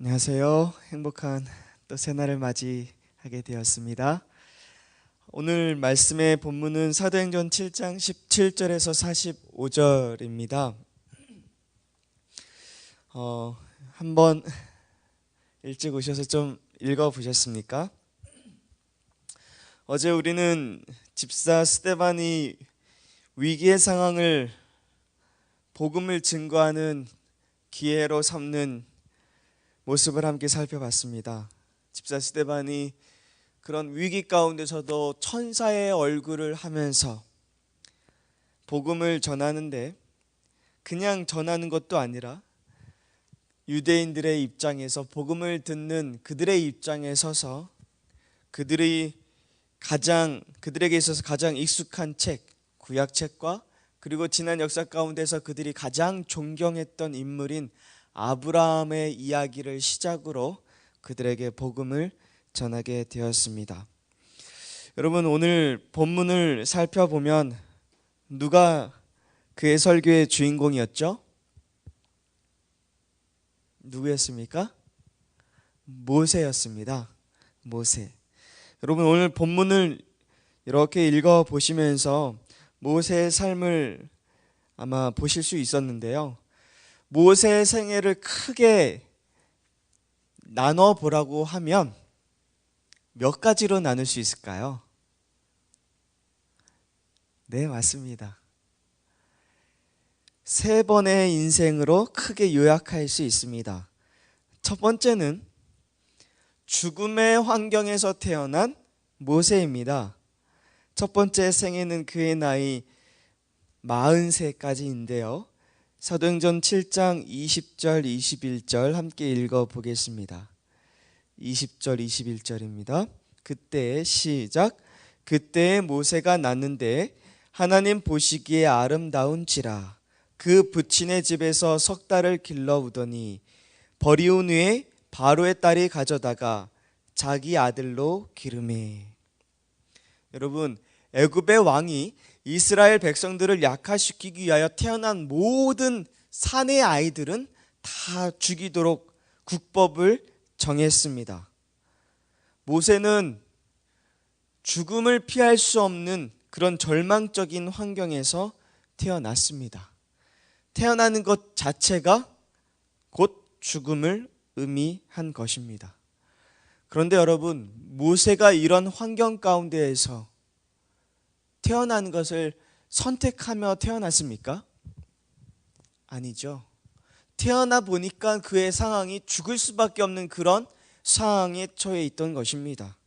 안녕하세요. 행복한 또 새날을 맞이하게 되었습니다. 오늘 말씀의 본문은 사도행전 7장 17절에서 45절입니다. 한번 일찍 오셔서 좀 읽어보셨습니까? 어제 우리는 집사 스데반이 위기의 상황을 복음을 증거하는 기회로 삼는 모습을 함께 살펴봤습니다. 집사 스데반이 그런 위기 가운데서도 천사의 얼굴을 하면서 복음을 전하는데 그냥 전하는 것도 아니라 유대인들의 입장에서 복음을 듣는 그들의 입장에 서서 그들에게 있어서 가장 익숙한 책, 구약책과 그리고 지난 역사 가운데서 그들이 가장 존경했던 인물인 아브라함의 이야기를 시작으로 그들에게 복음을 전하게 되었습니다. 여러분, 오늘 본문을 살펴보면 누가 그의 설교의 주인공이었죠? 누구였습니까? 모세였습니다. 모세. 여러분, 오늘 본문을 이렇게 읽어보시면서 모세의 삶을 아마 보실 수 있었는데요. 모세의 생애를 크게 나눠보라고 하면 몇 가지로 나눌 수 있을까요? 네, 맞습니다. 3번의 인생으로 크게 요약할 수 있습니다. 첫 번째는 죽음의 환경에서 태어난 모세입니다. 첫 번째 생애는 그의 나이 40세까지인데요. 사도행전 7장 20절 21절 함께 읽어보겠습니다. 20절 21절입니다. 그때 시작. 그때에 모세가 났는데 하나님 보시기에 아름다운지라 그 부친의 집에서 석 달을 길러우더니 버리운 후에 바로의 딸이 가져다가 자기 아들로 기르매. 여러분, 애굽의 왕이 이스라엘 백성들을 약화시키기 위하여 태어난 모든 사내 아이들은 다 죽이도록 국법을 정했습니다. 모세는 죽음을 피할 수 없는 그런 절망적인 환경에서 태어났습니다. 태어나는 것 자체가 곧 죽음을 의미한 것입니다. 그런데 여러분, 모세가 이런 환경 가운데에서 태어난 것을 선택하며 태어났습니까? 아니죠. 태어나 보니까 그의 상황이 죽을 수밖에 없는 그런 상황에 처해 있던 것입니다.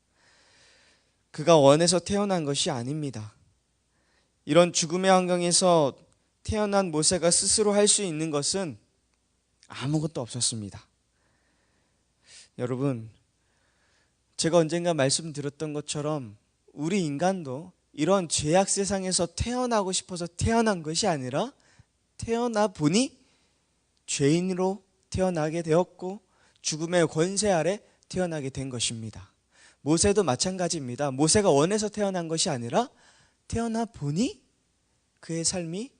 그가 원해서 태어난 것이 아닙니다. 이런 죽음의 환경에서 태어난 모세가 스스로 할 수 있는 것은 아무것도 없었습니다. 여러분, 제가 언젠가 말씀드렸던 것처럼 우리 인간도 이런 죄악 세상에서 태어나고 싶어서 태어난 것이 아니라 태어나 보니 죄인으로 태어나게 되었고 죽음의 권세 아래 태어나게 된 것입니다. 모세도 마찬가지입니다. 모세가 원해서 태어난 것이 아니라 태어나 보니 그의 삶이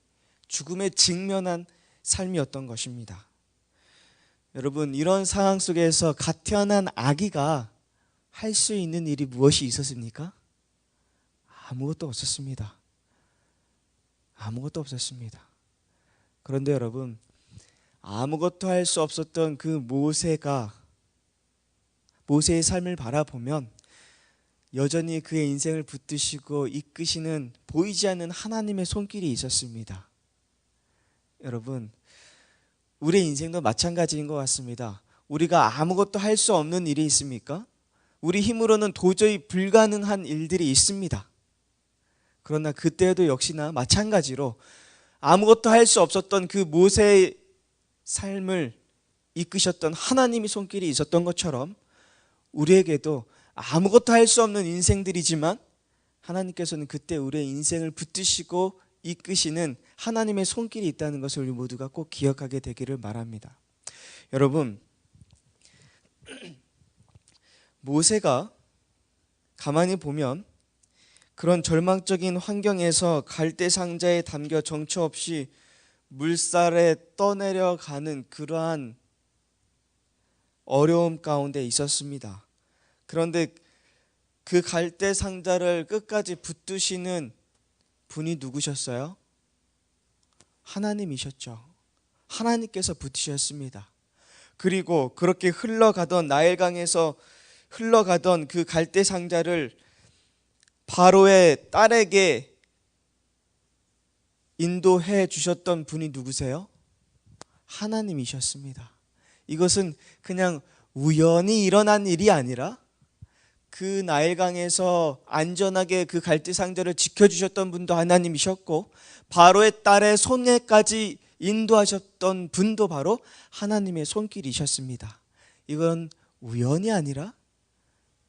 죽음에 직면한 삶이었던 것입니다. 여러분, 이런 상황 속에서 갓 태어난 아기가 할 수 있는 일이 무엇이 있었습니까? 아무것도 없었습니다. 아무것도 없었습니다. 그런데 여러분, 아무것도 할 수 없었던 그 모세의 삶을 바라보면 여전히 그의 인생을 붙드시고 이끄시는 보이지 않는 하나님의 손길이 있었습니다. 여러분, 우리의 인생도 마찬가지인 것 같습니다. 우리가 아무것도 할 수 없는 일이 있습니까? 우리 힘으로는 도저히 불가능한 일들이 있습니다. 그러나 그때에도 역시나 마찬가지로 아무것도 할 수 없었던 그 모세의 삶을 이끄셨던 하나님의 손길이 있었던 것처럼 우리에게도 아무것도 할 수 없는 인생들이지만 하나님께서는 그때 우리의 인생을 붙드시고 이끄시는 하나님의 손길이 있다는 것을 우리 모두가 꼭 기억하게 되기를 바랍니다. 여러분, 모세가 가만히 보면 그런 절망적인 환경에서 갈대 상자에 담겨 정처 없이 물살에 떠내려가는 그러한 어려움 가운데 있었습니다. 그런데 그 갈대 상자를 끝까지 붙드시는 분이 누구셨어요? 하나님이셨죠. 하나님께서 붙이셨습니다. 그리고 그렇게 흘러가던 나일강에서 흘러가던 그 갈대 상자를 바로의 딸에게 인도해 주셨던 분이 누구세요? 하나님이셨습니다. 이것은 그냥 우연히 일어난 일이 아니라 그 나일강에서 안전하게 그 갈대 상자를 지켜주셨던 분도 하나님이셨고, 바로의 딸의 손에까지 인도하셨던 분도 바로 하나님의 손길이셨습니다. 이건 우연이 아니라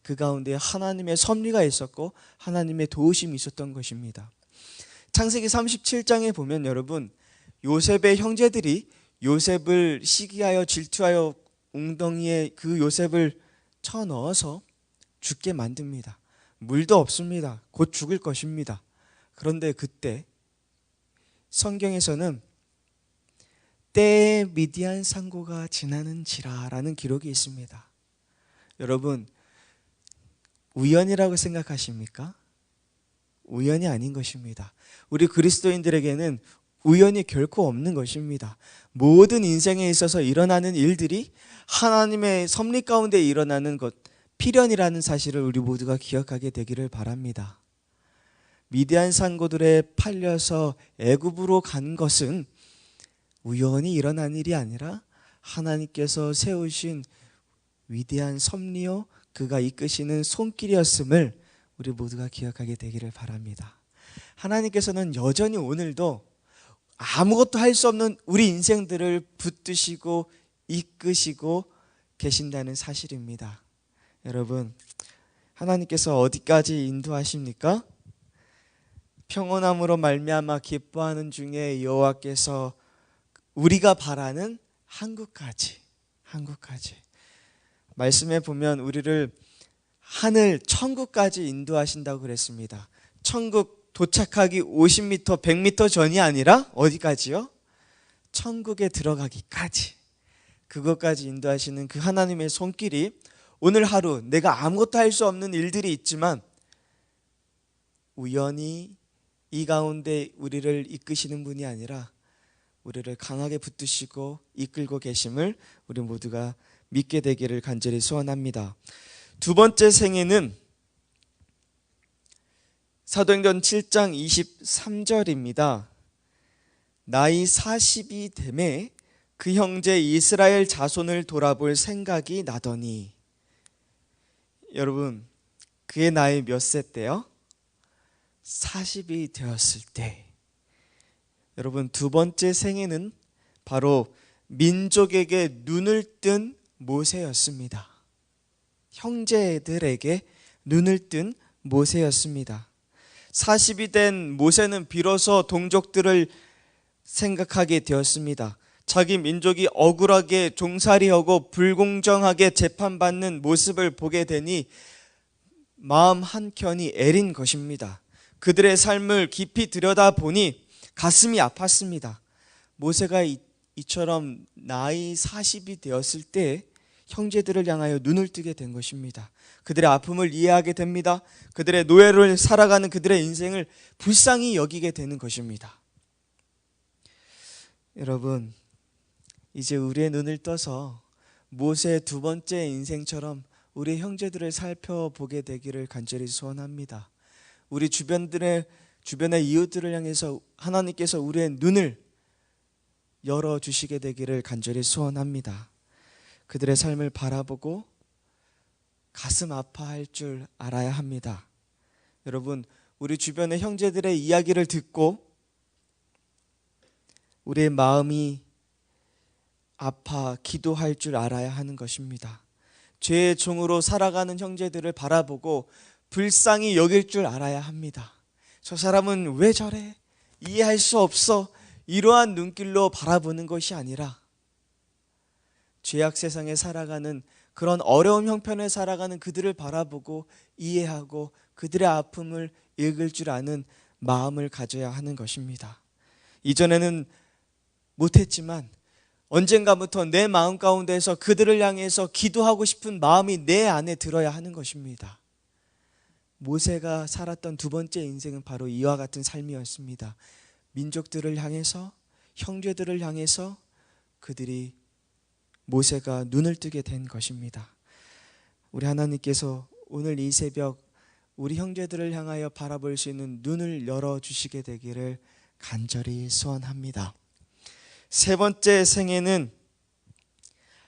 그 가운데 하나님의 섭리가 있었고 하나님의 도우심이 있었던 것입니다. 창세기 37장에 보면 여러분, 요셉의 형제들이 요셉을 시기하여 질투하여 웅덩이에 그 요셉을 쳐넣어서 죽게 만듭니다. 물도 없습니다. 곧 죽을 것입니다. 그런데 그때 성경에서는 때에 미디안 상고가 지나는지라 라는 기록이 있습니다. 여러분, 우연이라고 생각하십니까? 우연이 아닌 것입니다. 우리 그리스도인들에게는 우연이 결코 없는 것입니다. 모든 인생에 있어서 일어나는 일들이 하나님의 섭리 가운데 일어나는 것, 필연이라는 사실을 우리 모두가 기억하게 되기를 바랍니다. 미디안 상고들에 팔려서 애굽으로 간 것은 우연히 일어난 일이 아니라 하나님께서 세우신 위대한 섭리요, 그가 이끄시는 손길이었음을 우리 모두가 기억하게 되기를 바랍니다. 하나님께서는 여전히 오늘도 아무것도 할 수 없는 우리 인생들을 붙드시고 이끄시고 계신다는 사실입니다. 여러분, 하나님께서 어디까지 인도하십니까? 평온함으로 말미암아 기뻐하는 중에 여호와께서 우리가 바라는 한국까지 말씀에 보면 우리를 하늘 천국까지 인도하신다고 그랬습니다. 천국 도착하기 50m, 100m 전이 아니라 어디까지요? 천국에 들어가기까지, 그것까지 인도하시는 그 하나님의 손길이 오늘 하루 내가 아무것도 할 수 없는 일들이 있지만 우연히 이 가운데 우리를 이끄시는 분이 아니라 우리를 강하게 붙드시고 이끌고 계심을 우리 모두가 믿게 되기를 간절히 소원합니다. 두 번째 생애는 사도행전 7장 23절입니다. 나이 40이 되매 그 형제 이스라엘 자손을 돌아볼 생각이 나더니, 여러분, 그의 나이 몇 세 때요? 40이 되었을 때. 여러분, 두 번째 생애는 바로 민족에게 눈을 뜬 모세였습니다. 형제들에게 눈을 뜬 모세였습니다. 40이 된 모세는 비로소 동족들을 생각하게 되었습니다. 자기 민족이 억울하게 종살이하고 불공정하게 재판받는 모습을 보게 되니 마음 한켠이 애린 것입니다. 그들의 삶을 깊이 들여다보니 가슴이 아팠습니다. 모세가 이처럼 나이 40이 되었을 때 형제들을 향하여 눈을 뜨게 된 것입니다. 그들의 아픔을 이해하게 됩니다. 그들의 노예를 살아가는 그들의 인생을 불쌍히 여기게 되는 것입니다. 여러분, 이제 우리의 눈을 떠서 모세의 두 번째 인생처럼 우리 형제들을 살펴보게 되기를 간절히 소원합니다. 우리 주변의 이웃들을 향해서 하나님께서 우리의 눈을 열어주시게 되기를 간절히 소원합니다. 그들의 삶을 바라보고 가슴 아파할 줄 알아야 합니다. 여러분, 우리 주변의 형제들의 이야기를 듣고 우리의 마음이 아파 기도할 줄 알아야 하는 것입니다. 죄의 종으로 살아가는 형제들을 바라보고 불쌍히 여길 줄 알아야 합니다. 저 사람은 왜 저래? 이해할 수 없어. 이러한 눈길로 바라보는 것이 아니라 죄악 세상에 살아가는, 그런 어려운 형편에 살아가는 그들을 바라보고 이해하고 그들의 아픔을 읽을 줄 아는 마음을 가져야 하는 것입니다. 이전에는 못했지만 언젠가부터 내 마음 가운데서 그들을 향해서 기도하고 싶은 마음이 내 안에 들어야 하는 것입니다. 모세가 살았던 두 번째 인생은 바로 이와 같은 삶이었습니다. 민족들을 향해서, 형제들을 향해서 그들이 모세가 눈을 뜨게 된 것입니다. 우리 하나님께서 오늘 이 새벽 우리 형제들을 향하여 바라볼 수 있는 눈을 열어주시게 되기를 간절히 소원합니다. 세 번째 생애는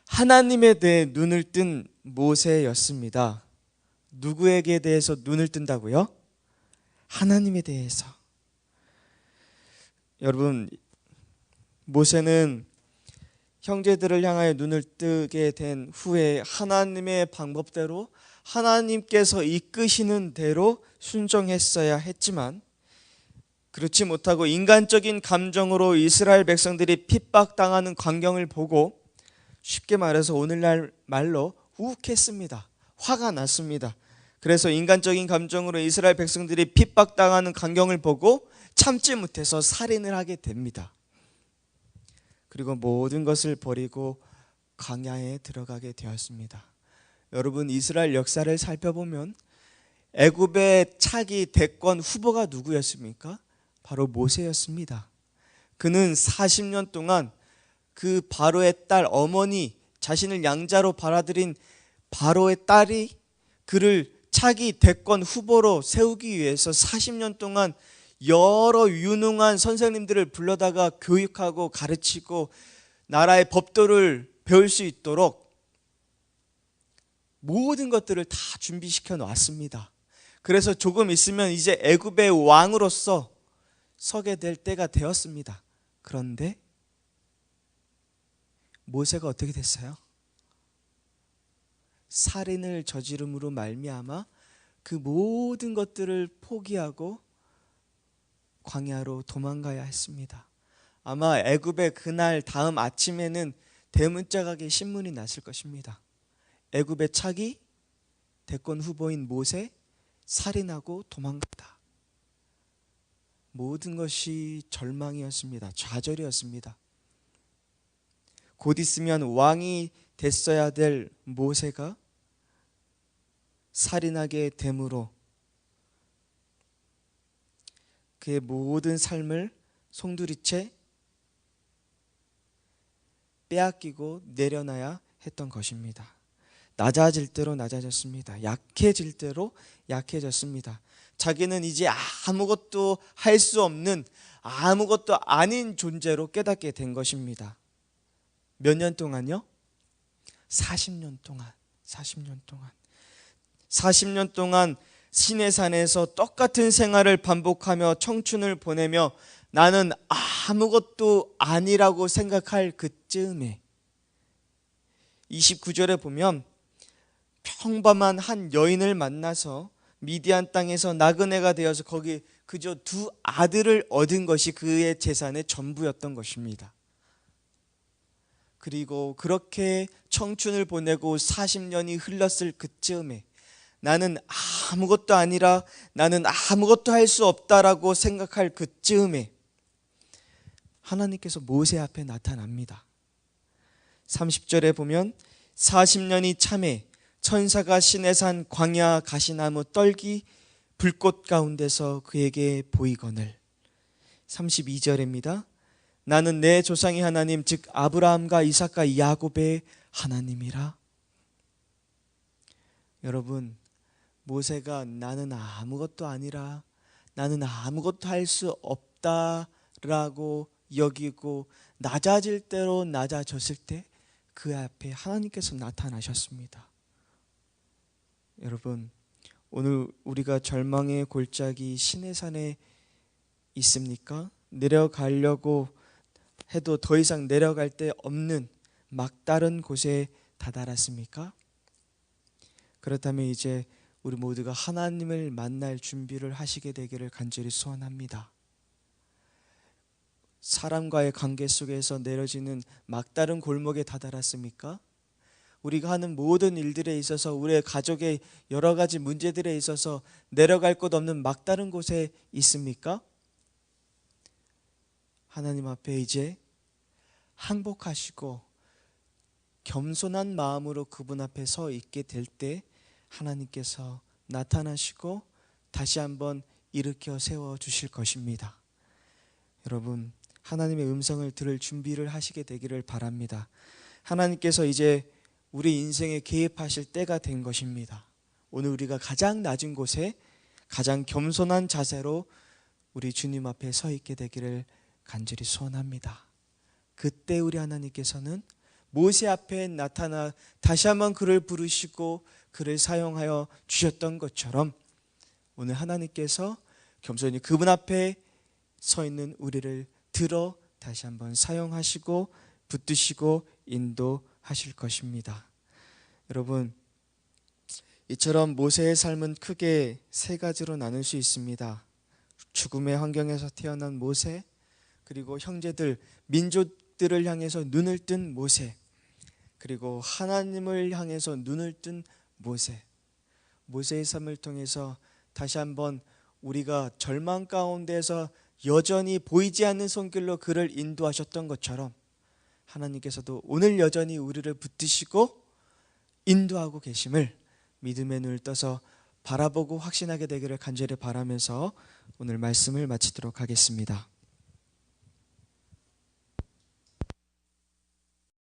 하나님에 대해 눈을 뜬 모세였습니다. 누구에게 대해서 눈을 뜬다고요? 하나님에 대해서. 여러분, 모세는 형제들을 향하여 눈을 뜨게 된 후에 하나님의 방법대로 하나님께서 이끄시는 대로 순종했어야 했지만 그렇지 못하고 인간적인 감정으로 이스라엘 백성들이 핍박당하는 광경을 보고 쉽게 말해서 오늘날 말로 욱했습니다. 화가 났습니다. 그래서 인간적인 감정으로 이스라엘 백성들이 핍박당하는 광경을 보고 참지 못해서 살인을 하게 됩니다. 그리고 모든 것을 버리고 광야에 들어가게 되었습니다. 여러분, 이스라엘 역사를 살펴보면 애굽의 차기 대권 후보가 누구였습니까? 바로 모세였습니다. 그는 40년 동안 그 바로의 딸 어머니, 자신을 양자로 받아들인 바로의 딸이 그를 차기 대권 후보로 세우기 위해서 40년 동안 여러 유능한 선생님들을 불러다가 교육하고 가르치고 나라의 법도를 배울 수 있도록 모든 것들을 다 준비시켜 놨습니다. 그래서 조금 있으면 이제 애굽의 왕으로서 서게 될 때가 되었습니다. 그런데 모세가 어떻게 됐어요? 살인을 저지름으로 말미암아 그 모든 것들을 포기하고 광야로 도망가야 했습니다. 아마 애굽의 그날 다음 아침에는 대문짝하게 신문이 났을 것입니다. 애굽의 차기 대권 후보인 모세 살인하고 도망갔다. 모든 것이 절망이었습니다. 좌절이었습니다. 곧 있으면 왕이 됐어야 될 모세가 살인하게 됨으로 그의 모든 삶을 송두리째 빼앗기고 내려놔야 했던 것입니다. 낮아질 대로 낮아졌습니다. 약해질 대로 약해졌습니다. 자기는 이제 아무것도 할 수 없는, 아무것도 아닌 존재로 깨닫게 된 것입니다. 몇 년 동안요? 40년 동안. 40년 동안 시내산에서 똑같은 생활을 반복하며 청춘을 보내며 나는 아무것도 아니라고 생각할 그쯤에 29절에 보면 평범한 한 여인을 만나서 미디안 땅에서 나그네가 되어서 거기 그저 두 아들을 얻은 것이 그의 재산의 전부였던 것입니다. 그리고 그렇게 청춘을 보내고 40년이 흘렀을 그쯤에 나는 아무것도 아니라, 나는 아무것도 할 수 없다라고 생각할 그쯤에 하나님께서 모세 앞에 나타납니다. 30절에 보면 40년이 참에 천사가 시내산 광야 가시나무 떨기 불꽃 가운데서 그에게 보이거늘. 32절입니다. 나는 내 조상의 하나님 즉 아브라함과 이삭과 야곱의 하나님이라. 여러분, 모세가 나는 아무것도 아니라, 나는 아무것도 할 수 없다라고 여기고 낮아질 대로 낮아졌을 때 그 앞에 하나님께서 나타나셨습니다. 여러분, 오늘 우리가 절망의 골짜기 시내산에 있습니까? 내려가려고 해도 더 이상 내려갈 데 없는 막다른 곳에 다다랐습니까? 그렇다면 이제 우리 모두가 하나님을 만날 준비를 하시게 되기를 간절히 소원합니다. 사람과의 관계 속에서 내려지는 막다른 골목에 다다랐습니까? 우리가 하는 모든 일들에 있어서, 우리의 가족의 여러 가지 문제들에 있어서 내려갈 곳 없는 막다른 곳에 있습니까? 하나님 앞에 이제 항복하시고 겸손한 마음으로 그분 앞에 서 있게 될 때 하나님께서 나타나시고 다시 한번 일으켜 세워 주실 것입니다. 여러분, 하나님의 음성을 들을 준비를 하시게 되기를 바랍니다. 하나님께서 이제 우리 인생에 개입하실 때가 된 것입니다. 오늘 우리가 가장 낮은 곳에 가장 겸손한 자세로 우리 주님 앞에 서 있게 되기를 간절히 소원합니다. 그때 우리 하나님께서는 모세 앞에 나타나 다시 한번 그를 부르시고 그를 사용하여 주셨던 것처럼 오늘 하나님께서 겸손히 그분 앞에 서 있는 우리를 들어 다시 한번 사용하시고 붙드시고 인도하실 것입니다. 여러분, 이처럼 모세의 삶은 크게 세 가지로 나눌 수 있습니다. 죽음의 환경에서 태어난 모세, 그리고 형제들, 민족들을 향해서 눈을 뜬 모세, 그리고 하나님을 향해서 눈을 뜬 모세. 모세의 삶을 통해서 다시 한번 우리가 절망 가운데서 여전히 보이지 않는 손길로 그를 인도하셨던 것처럼 하나님께서도 오늘 여전히 우리를 붙드시고 인도하고 계심을 믿음의 눈을 떠서 바라보고 확신하게 되기를 간절히 바라면서 오늘 말씀을 마치도록 하겠습니다.